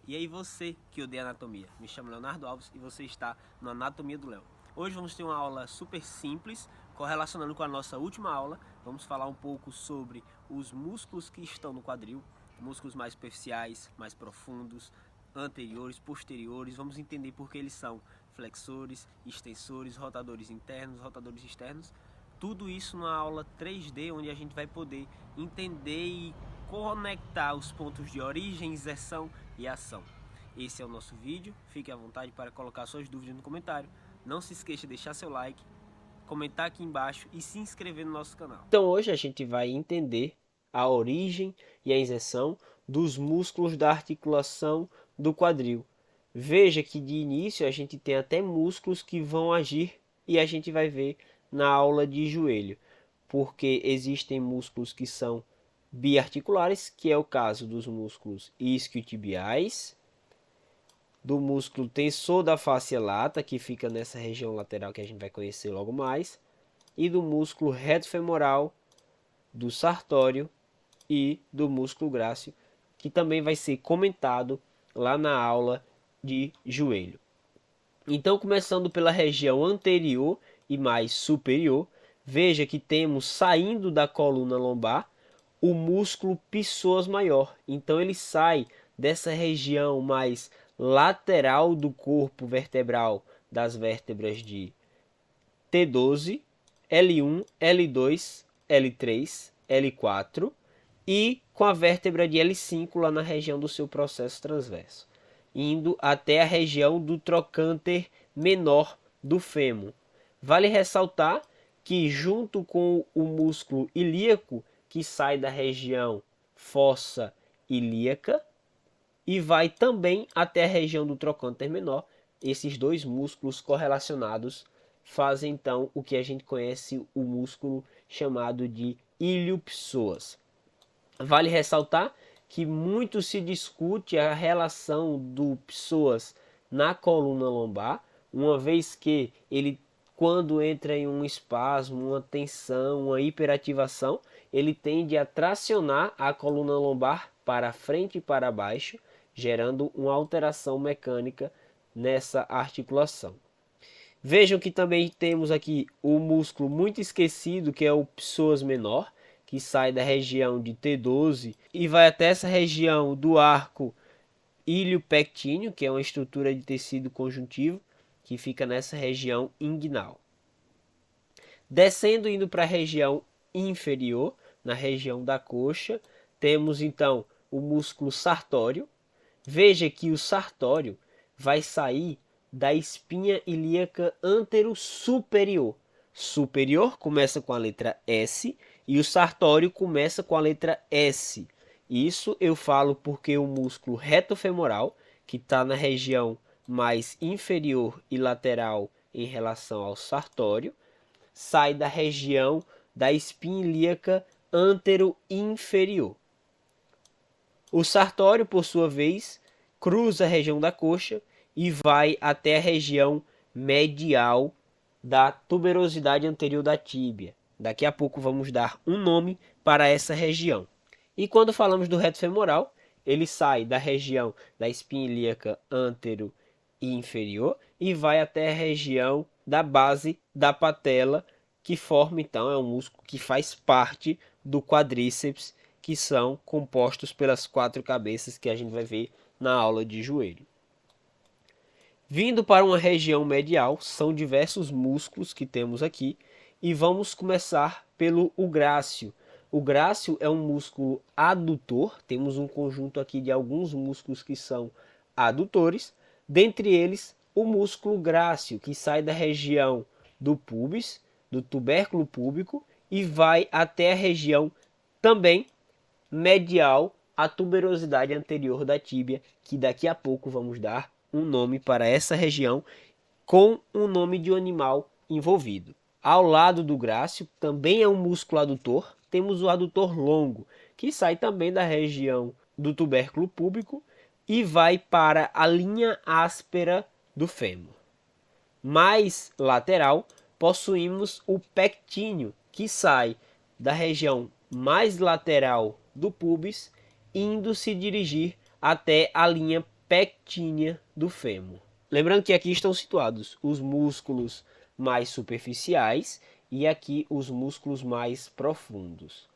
E aí você que odeia anatomia, me chamo Leonardo Alves e você está no Anatomia do Léo. Hoje vamos ter uma aula super simples, correlacionando com a nossa última aula. Vamos falar um pouco sobre os músculos que estão no quadril, músculos mais superficiais, mais profundos, anteriores, posteriores. Vamos entender por que eles são flexores, extensores, rotadores internos, rotadores externos. Tudo isso numa aula 3D, onde a gente vai poder entender e conectar os pontos de origem, inserção e ação. Esse é o nosso vídeo, fique à vontade para colocar suas dúvidas no comentário. Não se esqueça de deixar seu like, comentar aqui embaixo e se inscrever no nosso canal. Então hoje a gente vai entender a origem e a inserção dos músculos da articulação do quadril. Veja que de início a gente tem até músculos que vão agir e a gente vai ver na aula de joelho, porque existem músculos que são biarticulares, que é o caso dos músculos isquiotibiais, do músculo tensor da fáscia lata, que fica nessa região lateral que a gente vai conhecer logo mais, e do músculo reto femoral, do sartório e do músculo grácil, que também vai ser comentado lá na aula de joelho. Então, começando pela região anterior e mais superior, veja que temos saindo da coluna lombar o músculo psoas maior. Então ele sai dessa região mais lateral do corpo vertebral das vértebras de T12, L1, L2, L3, L4 e com a vértebra de L5 lá na região do seu processo transverso, indo até a região do trocânter menor do fêmur. Vale ressaltar que junto com o músculo ilíaco, que sai da região fossa ilíaca e vai também até a região do trocânter menor, esses dois músculos correlacionados fazem então o que a gente conhece o músculo chamado de iliopsoas. Vale ressaltar que muito se discute a relação do psoas na coluna lombar, uma vez que ele, quando entra em um espasmo, uma tensão, uma hiperativação, ele tende a tracionar a coluna lombar para frente e para baixo, gerando uma alteração mecânica nessa articulação. Vejam que também temos aqui o músculo muito esquecido, que é o psoas menor, que sai da região de T12 e vai até essa região do arco iliopectíneo, que é uma estrutura de tecido conjuntivo, que fica nessa região inguinal. Descendo, indo para a região inferior, na região da coxa, temos então o músculo sartório. Veja que o sartório vai sair da espinha ilíaca antero-superior. Superior começa com a letra S e o sartório começa com a letra S. Isso eu falo porque o músculo retofemoral, que está na região mais inferior e lateral em relação ao sartório, sai da região da espinha ilíaca antero-inferior. O sartório, por sua vez, cruza a região da coxa e vai até a região medial da tuberosidade anterior da tíbia. Daqui a pouco vamos dar um nome para essa região. E quando falamos do reto femoral, ele sai da região da espinha ilíaca antero e inferior e vai até a região da base da patela, que forma então, é um músculo que faz parte do quadríceps, que são compostos pelas 4 cabeças que a gente vai ver na aula de joelho. Vindo para uma região medial, são diversos músculos que temos aqui e vamos começar pelo grácil. O grácil é um músculo adutor, temos um conjunto aqui de alguns músculos que são adutores, dentre eles o músculo grácil, que sai da região do pubis, do tubérculo púbico e vai até a região também medial à tuberosidade anterior da tíbia, que daqui a pouco vamos dar um nome para essa região com um nome de um animal envolvido. Ao lado do grácil, também é um músculo adutor, temos o adutor longo, que sai também da região do tubérculo púbico e vai para a linha áspera do fêmur. Mais lateral, possuímos o pectíneo, que sai da região mais lateral do pubis, indo se dirigir até a linha pectínea do fêmur. Lembrando que aqui estão situados os músculos mais superficiais e aqui os músculos mais profundos.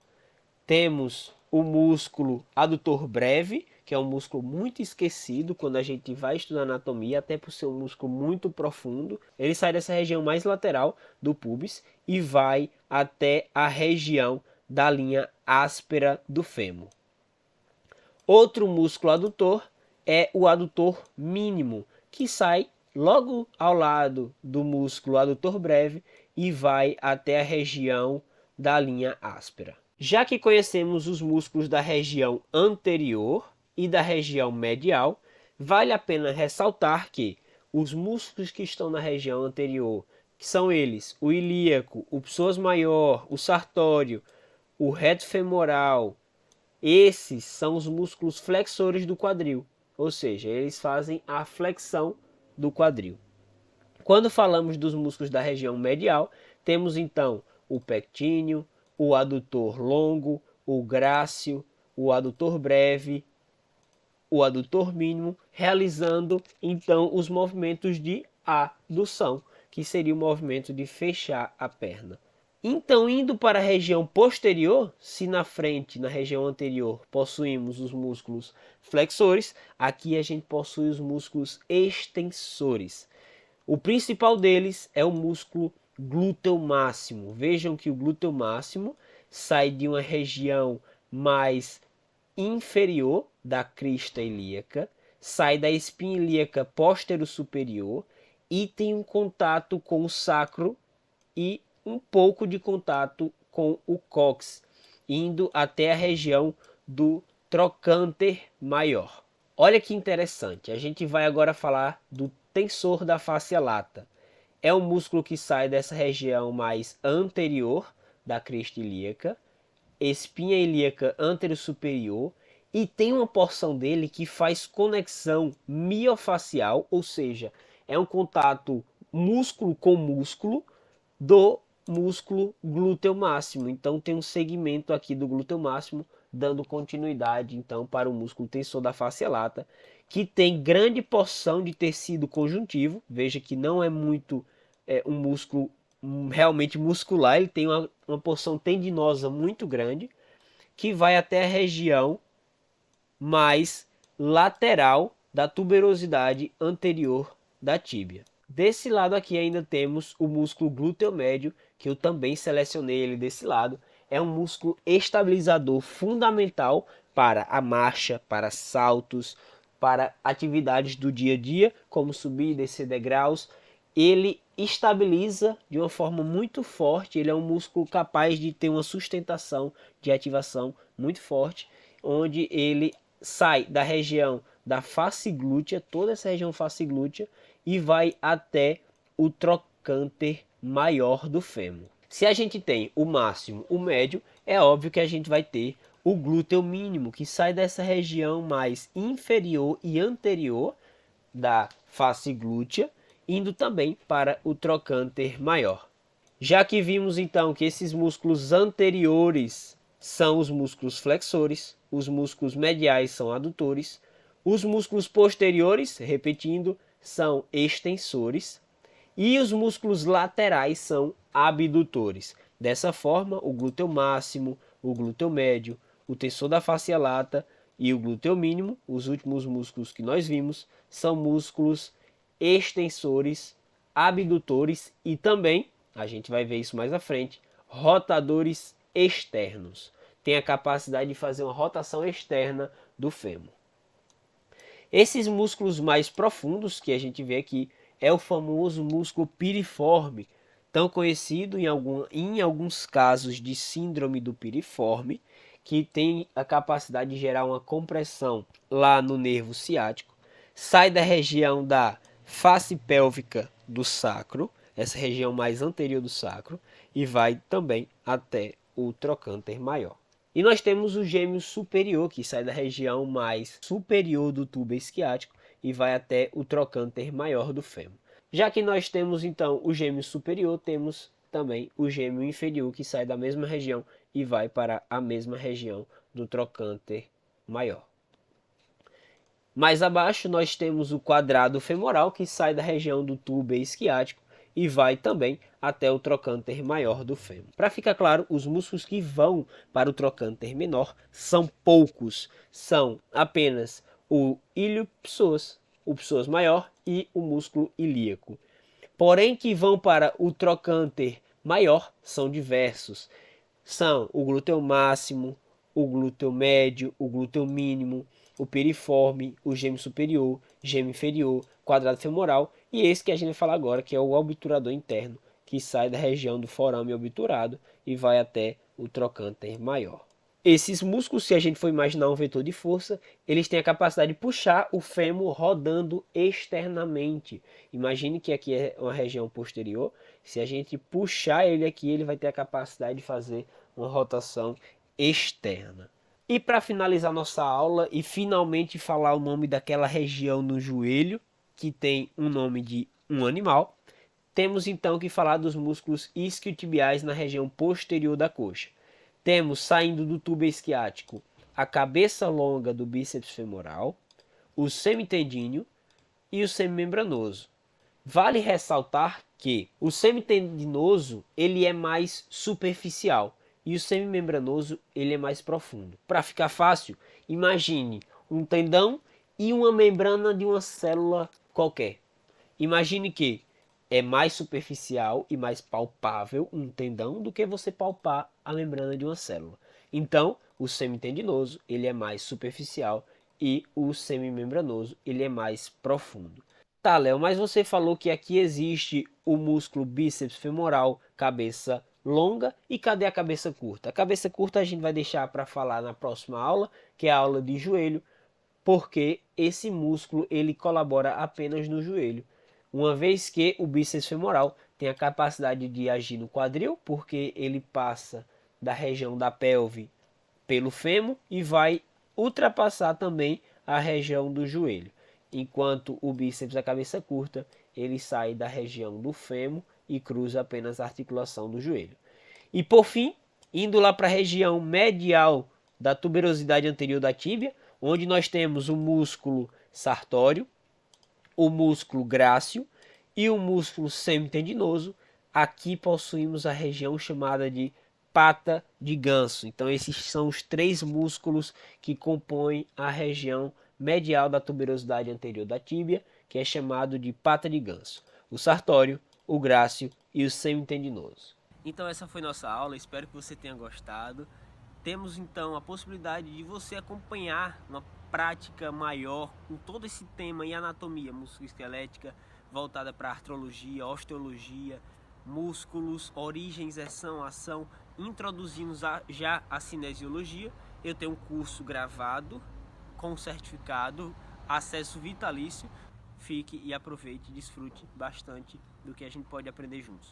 Temos o músculo adutor breve, que é um músculo muito esquecido quando a gente vai estudar anatomia, até por ser um músculo muito profundo. Ele sai dessa região mais lateral do pubis e vai até a região da linha áspera do fêmur. Outro músculo adutor é o adutor mínimo, que sai logo ao lado do músculo adutor breve e vai até a região da linha áspera. Já que conhecemos os músculos da região anterior e da região medial, vale a pena ressaltar que os músculos que estão na região anterior, que são eles o ilíaco, o psoas maior, o sartório, o reto femoral, esses são os músculos flexores do quadril, ou seja, eles fazem a flexão do quadril. Quando falamos dos músculos da região medial, temos então o pectíneo, o adutor longo, o grácil, o adutor breve, o adutor mínimo, realizando então os movimentos de adução, que seria o movimento de fechar a perna. Então, indo para a região posterior, se na frente, na região anterior, possuímos os músculos flexores, aqui a gente possui os músculos extensores. O principal deles é o músculo glúteo máximo. Vejam que o glúteo máximo sai de uma região mais inferior da crista ilíaca, sai da espinha ilíaca postero-superior e tem um contato com o sacro e um pouco de contato com o cóccix, indo até a região do trocânter maior. Olha que interessante, a gente vai agora falar do tensor da fáscia lata. É um músculo que sai dessa região mais anterior da crista ilíaca, espinha ilíaca antero-superior, e tem uma porção dele que faz conexão miofacial, ou seja, é um contato músculo com músculo do músculo glúteo máximo. Então tem um segmento aqui do glúteo máximo dando continuidade então para o músculo tensor da fáscia lata, que tem grande porção de tecido conjuntivo. Veja que não é muito um músculo realmente muscular, ele tem uma porção tendinosa muito grande, que vai até a região mais lateral da tuberosidade anterior da tíbia. Desse lado aqui ainda temos o músculo glúteo médio, que eu também selecionei ele desse lado. É um músculo estabilizador fundamental para a marcha, para saltos, para atividades do dia a dia, como subir e descer degraus. Ele estabiliza de uma forma muito forte, ele é um músculo capaz de ter uma sustentação de ativação muito forte, onde ele sai da região da face glútea, toda essa região face glútea, e vai até o trocânter maior do fêmur. Se a gente tem o máximo, o médio, é óbvio que a gente vai ter o glúteo mínimo, que sai dessa região mais inferior e anterior da face glútea, indo também para o trocânter maior. Já que vimos então que esses músculos anteriores são os músculos flexores, os músculos mediais são adutores, os músculos posteriores, repetindo, são extensores e os músculos laterais são abdutores. Dessa forma, o glúteo máximo, o glúteo médio, o tensor da fáscia lata e o glúteo mínimo, os últimos músculos que nós vimos, são músculos extensores, abdutores e também, a gente vai ver isso mais à frente, rotadores externos. Tem a capacidade de fazer uma rotação externa do fêmur. Esses músculos mais profundos que a gente vê aqui é o famoso músculo piriforme, tão conhecido em alguns casos de síndrome do piriforme, que tem a capacidade de gerar uma compressão lá no nervo ciático, sai da região da face pélvica do sacro, essa região mais anterior do sacro, e vai também até o trocânter maior. E nós temos o gêmeo superior, que sai da região mais superior do tubo isquiático e vai até o trocânter maior do fêmur. Já que nós temos então o gêmeo superior, temos também o gêmeo inferior, que sai da mesma região e vai para a mesma região do trocânter maior. Mais abaixo nós temos o quadrado femoral, que sai da região do tubo isquiático e vai também até o trocânter maior do fêmur. Para ficar claro, os músculos que vão para o trocânter menor são poucos, são apenas o ilio-psoas, o psoas maior e o músculo ilíaco. Porém, que vão para o trocânter maior são diversos. São o glúteo máximo, o glúteo médio, o glúteo mínimo, o piriforme, o gêmeo superior, gêmeo inferior, quadrado femoral e esse que a gente vai falar agora, que é o obturador interno, que sai da região do forame obturado e vai até o trocânter maior. Esses músculos, se a gente for imaginar um vetor de força, eles têm a capacidade de puxar o fêmur rodando externamente. Imagine que aqui é uma região posterior. Se a gente puxar ele aqui, ele vai ter a capacidade de fazer uma rotação externa. E para finalizar nossa aula e finalmente falar o nome daquela região no joelho, que tem um nome de um animal, temos então que falar dos músculos isquiotibiais na região posterior da coxa. Temos saindo do tubo isquiático a cabeça longa do bíceps femoral, o semitendíneo e o semimembranoso. Vale ressaltar que o semitendinoso ele é mais superficial e o semimembranoso ele é mais profundo. Para ficar fácil, imagine um tendão e uma membrana de uma célula qualquer. Imagine que é mais superficial e mais palpável um tendão do que você palpar a membrana de uma célula. Então, o semitendinoso ele é mais superficial e o semimembranoso ele é mais profundo. Tá, Léo, mas você falou que aqui existe o músculo bíceps femoral, cabeça longa, e cadê a cabeça curta? A cabeça curta a gente vai deixar para falar na próxima aula, que é a aula de joelho, porque esse músculo ele colabora apenas no joelho. Uma vez que o bíceps femoral tem a capacidade de agir no quadril, porque ele passa da região da pelve pelo fêmur e vai ultrapassar também a região do joelho. Enquanto o bíceps da cabeça curta, ele sai da região do fêmur e cruza apenas a articulação do joelho. E por fim, indo lá para a região medial da tuberosidade anterior da tíbia, onde nós temos o músculo sartório, o músculo grácil e o músculo semitendinoso. Aqui possuímos a região chamada de pata de ganso. Então esses são os três músculos que compõem a região medial da tuberosidade anterior da tíbia, que é chamado de pata de ganso. O sartório, o grácil e o semitendinoso. Então essa foi nossa aula, espero que você tenha gostado. Temos então a possibilidade de você acompanhar uma prática maior com todo esse tema em anatomia musculoesquelética, voltada para artrologia, osteologia, músculos, origem, inserção, ação. Introduzimos já a cinesiologia. Eu tenho um curso gravado com certificado, acesso vitalício. Fique e aproveite, desfrute bastante do que a gente pode aprender juntos.